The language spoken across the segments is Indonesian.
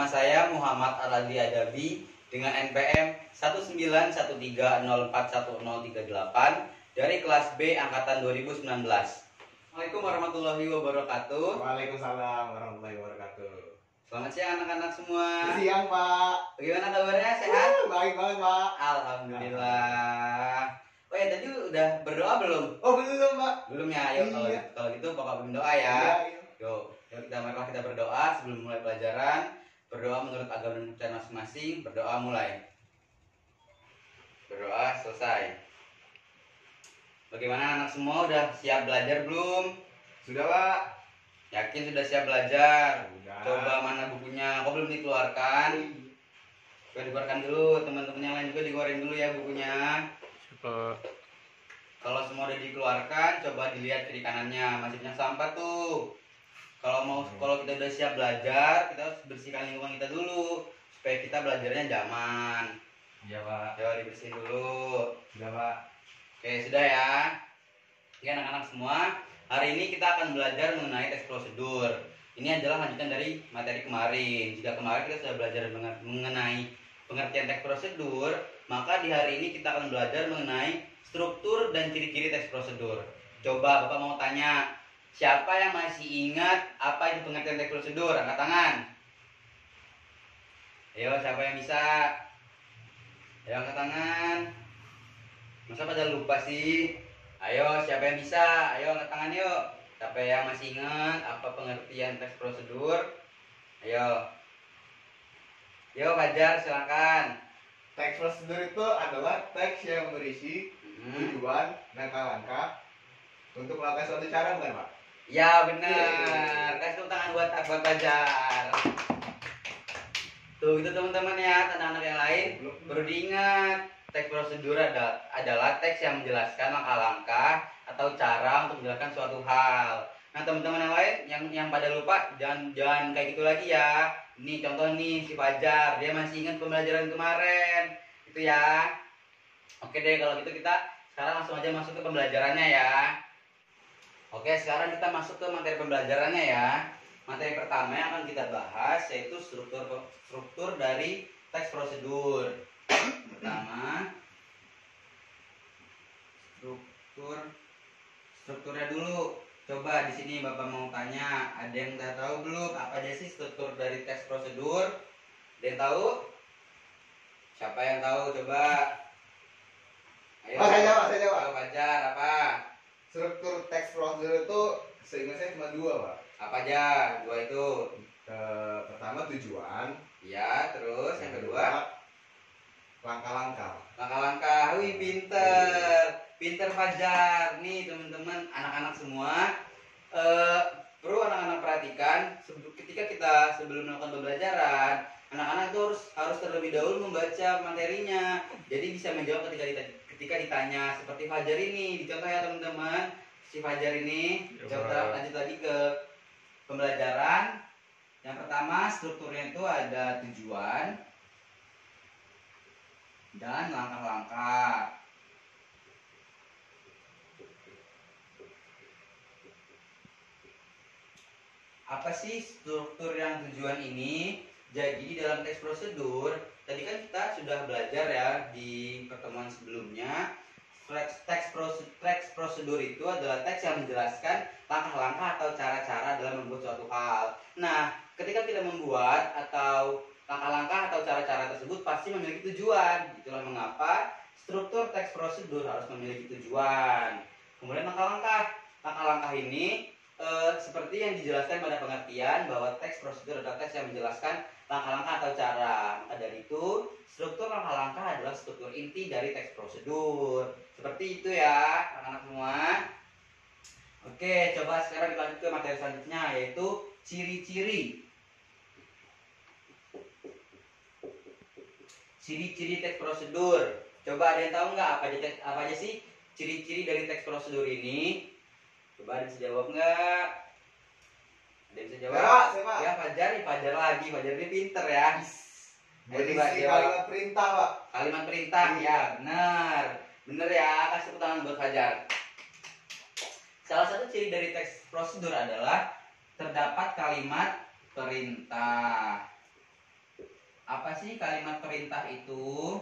Nama saya Muhammad Aladli Adabi dengan NPM 19130411038 dari kelas B angkatan 2019. Assalamualaikum warahmatullahi wabarakatuh. Waalaikumsalam warahmatullahi wabarakatuh. Selamat siang anak-anak semua. Siang, Pak. Bagaimana kabarnya? Sehat? Baik banget, Pak. Alhamdulillah. Oh ya, tadi udah berdoa belum? Oh, belum, Pak. Belum ya? Ayo Iya. kalau gitu Bapak berdoa ya. Iya. Yuk marilah kita berdoa sebelum mulai pelajaran. Berdoa menurut agama dan percayaan masing-masing. Berdoa mulai. Berdoa selesai. Bagaimana anak semua, udah siap belajar belum? Sudah, Pak. Yakin sudah siap belajar? Sudah. Coba mana bukunya? Kok belum dikeluarkan? Coba dikeluarkan dulu, teman-teman yang lain juga dikeluarin dulu ya bukunya. Kalau semua udah dikeluarkan, coba dilihat kiri kanannya, masih banyak sampah tuh. Kalau kita udah siap belajar, kita harus bersihkan lingkungan kita dulu supaya kita belajarnya nyaman. Iya, Pak. Coba dibersihin dulu. Sudah, Pak. Oke, sudah ya. Oke, anak-anak semua, hari ini kita akan belajar mengenai teks prosedur. Ini adalah lanjutan dari materi kemarin. Jika kemarin kita sudah belajar mengenai pengertian teks prosedur, maka di hari ini kita akan belajar mengenai struktur dan ciri-ciri teks prosedur. Coba Bapak mau tanya, siapa yang masih ingat apa itu pengertian teks prosedur? Angkat tangan. Ayo, siapa yang bisa? Ayo, angkat tangan. Masa pada lupa sih? Ayo, siapa yang bisa? Ayo, angkat tangan yuk. Siapa yang masih ingat apa pengertian teks prosedur? Ayo. Yo, Fajar, silakan. Teks prosedur itu adalah teks yang berisi tujuan dan langkah untuk melakukan suatu cara, bukan, Pak? Ya, benar. Kasih tepuk tangan buat Fajar. Tuh, itu teman-teman ya, anak-anak yang lain perlu diingat. Teks prosedur adalah teks yang menjelaskan langkah-langkah atau cara untuk menjelaskan suatu hal. Nah, teman-teman yang lain yang pada lupa, jangan kayak gitu lagi ya. Ini contoh nih si Fajar, dia masih ingat pembelajaran kemarin. Itu ya. Oke deh, kalau gitu kita sekarang langsung aja masuk ke pembelajarannya ya. Oke, sekarang kita masuk ke materi pembelajarannya ya. Materi pertama yang akan kita bahas yaitu struktur dari teks prosedur. Pertama, strukturnya dulu. Coba di sini Bapak mau tanya, ada yang udah tahu belum apa aja sih struktur dari teks prosedur? Ada yang tahu? Siapa yang tahu? Coba. Ayo. Saya jawab. Ayo, Fajar, apa? Struktur teks prosedur itu seingat saya cuma dua, Pak. Apa aja? Dua itu. Pertama tujuan. Ya, terus yang kedua Langkah-langkah. langkah-langkah. Wih, pinter Fajar. Nih teman-teman, anak-anak semua, perlu anak-anak perhatikan ketika kita sebelum melakukan pembelajaran, anak-anak itu harus terlebih dahulu membaca materinya. Jadi bisa menjawab ketika ditanya, seperti Fajar ini. Dicontoh ya teman-teman, si Fajar ini. Coba lanjut lagi ke pembelajaran. Yang pertama, strukturnya itu ada tujuan dan langkah-langkah. Apa sih struktur yang tujuan ini? Jadi dalam teks prosedur, tadi kan kita sudah belajar ya di pertemuan sebelumnya. Teks prosedur itu adalah teks yang menjelaskan langkah-langkah atau cara-cara dalam membuat suatu hal. Nah, ketika kita membuat atau langkah-langkah atau cara-cara tersebut pasti memiliki tujuan. Itulah mengapa struktur teks prosedur harus memiliki tujuan. Kemudian langkah-langkah ini seperti yang dijelaskan pada pengertian bahwa teks prosedur adalah teks yang menjelaskan langkah-langkah atau cara. Maka dari itu, struktur langkah-langkah adalah struktur inti dari teks prosedur. Seperti itu ya, anak-anak semua. Oke, coba sekarang kita lanjut ke materi selanjutnya, yaitu ciri-ciri. Ciri-ciri teks prosedur. Coba ada yang tahu nggak apa aja sih ciri-ciri dari teks prosedur ini? Coba ada yang bisa jawab nggak? Ada yang bisa jawab? Ya, Fajar lagi. Fajar ini pinter ya. Berisi kalimat perintah, Pak. Kalimat perintah, ya benar ya. Kasih tepuk tangan buat Fajar. Salah satu ciri dari teks prosedur adalah terdapat kalimat perintah. Apa sih kalimat perintah itu?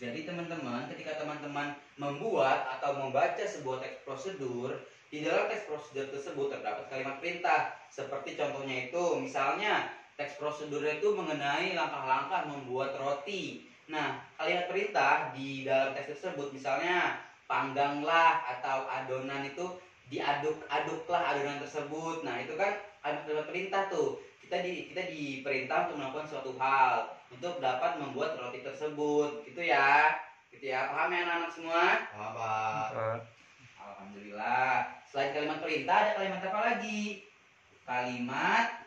Jadi teman-teman, ketika teman-teman membuat atau membaca sebuah teks prosedur, di dalam teks prosedur tersebut terdapat kalimat perintah. Seperti contohnya itu, misalnya teks prosedur itu mengenai langkah-langkah membuat roti. Nah, kalimat perintah di dalam teks tersebut misalnya pangganglah atau adonan itu diaduk-aduklah adonan tersebut. Nah, itu kan kalimat perintah tuh. Kita diperintah untuk melakukan suatu hal untuk dapat membuat roti tersebut, gitu ya. Paham ya anak-anak semua? Paham, Pak. Alhamdulillah. Selain kalimat perintah ada kalimat apa lagi? Kalimat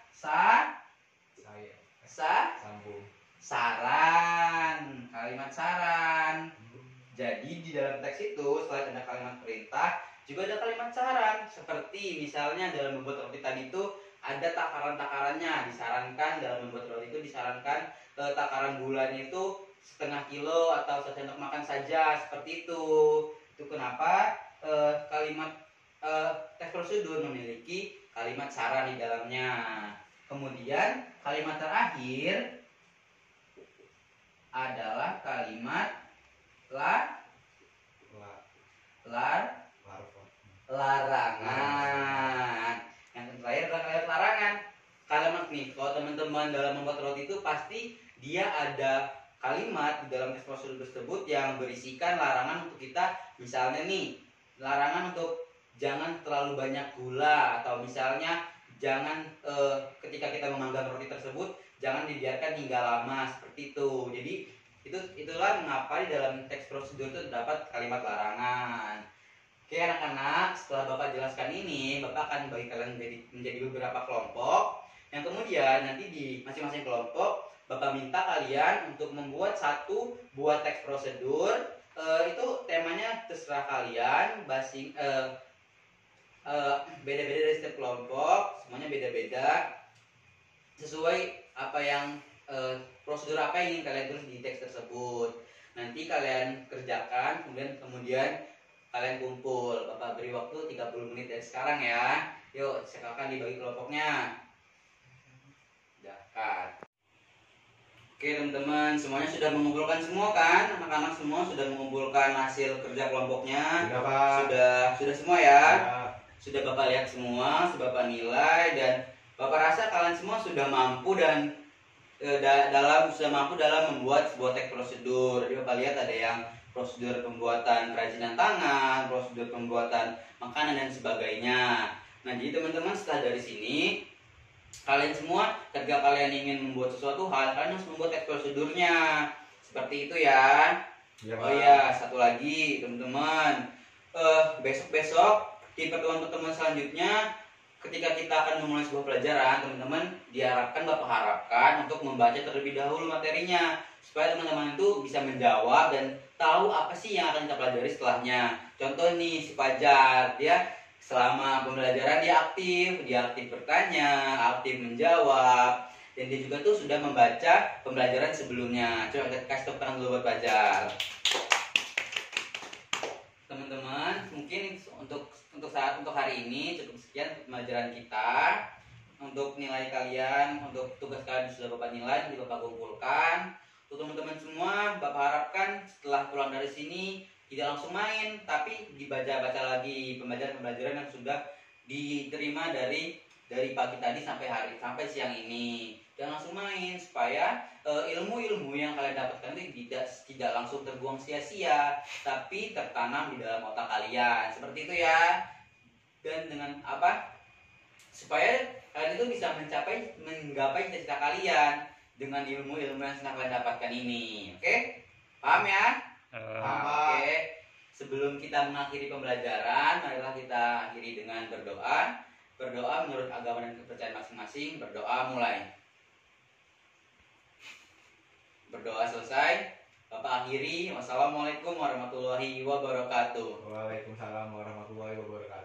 Sambung. saran. Kalimat saran. Jadi di dalam teks itu selain ada kalimat perintah, juga ada kalimat saran. Seperti misalnya dalam membuat roti tadi itu ada takaran-takarannya. Disarankan dalam membuat roti itu disarankan takaran gulanya itu setengah kilo atau 1 sendok makan saja, seperti itu. Itu kenapa kalimat teks prosedur memiliki kalimat saran di dalamnya. Kemudian kalimat terakhir adalah kalimat larangan. Yang terakhir adalah kalimat larangan. Kalimat nih, kalau teman-teman dalam membuat roti itu pasti dia ada kalimat di dalam teks prosedur tersebut yang berisikan larangan untuk kita. Misalnya nih, larangan untuk jangan terlalu banyak gula, atau misalnya jangan ketika kita memanggang roti tersebut jangan dibiarkan hingga lama, seperti itu. Jadi itulah mengapa di dalam teks prosedur itu terdapat kalimat larangan. Oke anak-anak, setelah Bapak jelaskan ini, Bapak akan bagi kalian menjadi beberapa kelompok. Yang kemudian nanti di masing-masing kelompok Bapak minta kalian untuk membuat satu buah teks prosedur. Itu temanya terserah kalian, beda-beda dari setiap kelompok, semuanya beda-beda sesuai apa yang prosedur apa yang ingin kalian tulis di teks tersebut. Nanti kalian kerjakan, kemudian kalian kumpul. Bapak beri waktu 30 menit dari sekarang ya. Yuk, silakan dibagi kelompoknya. Silakan. Oke teman-teman, semuanya sudah mengumpulkan semua kan? Anak-anak semua sudah mengumpulkan hasil kerja kelompoknya? Sudah, Pak. Sudah semua ya? Ya. Sudah Bapak lihat semua, sudah Bapak nilai, dan Bapak rasa kalian semua sudah mampu dan sudah mampu dalam membuat sebuah teks prosedur. Jadi Bapak lihat ada yang prosedur pembuatan kerajinan tangan, prosedur pembuatan makanan dan sebagainya. Nah, jadi teman-teman setelah dari sini kalian semua ketika kalian ingin membuat sesuatu hal, kalian harus membuat teks prosedurnya. Seperti itu ya. Ya, Oh iya, satu lagi teman-teman. Besok-besok di pertemuan-pertemuan selanjutnya ketika kita akan memulai sebuah pelajaran, teman-teman Bapak harapkan untuk membaca terlebih dahulu materinya supaya teman-teman itu bisa menjawab dan tahu apa sih yang akan kita pelajari setelahnya. Contoh nih si Fajar, dia selama pembelajaran dia aktif bertanya, aktif menjawab, dan dia juga tuh sudah membaca pembelajaran sebelumnya. Coba kita kasih tepuk tangan dulu buat Fajar. Teman-teman, mungkin untuk hari ini cukup sekian pembelajaran kita. Untuk nilai kalian, untuk tugas kalian sudah Bapak nilai, nanti Bapak kumpulkan. Untuk teman-teman semua, Bapak harapkan setelah pulang dari sini tidak langsung main, tapi dibaca-baca lagi pembelajaran yang sudah diterima dari pagi tadi sampai siang ini. Jangan langsung main supaya ilmu-ilmu yang kalian dapatkan itu tidak langsung terbuang sia-sia, tapi tertanam di dalam otak kalian. Seperti itu ya. Dan dengan apa? Supaya kalian itu bisa menggapai cita-cita kalian dengan ilmu-ilmu yang sedang kalian dapatkan ini. Oke? Paham ya? Oke. Sebelum kita mengakhiri pembelajaran, marilah kita akhiri dengan berdoa. Berdoa menurut agama dan kepercayaan masing-masing. Berdoa mulai. Berdoa selesai, Bapak akhiri. Wassalamualaikum warahmatullahi wabarakatuh. Waalaikumsalam warahmatullahi wabarakatuh.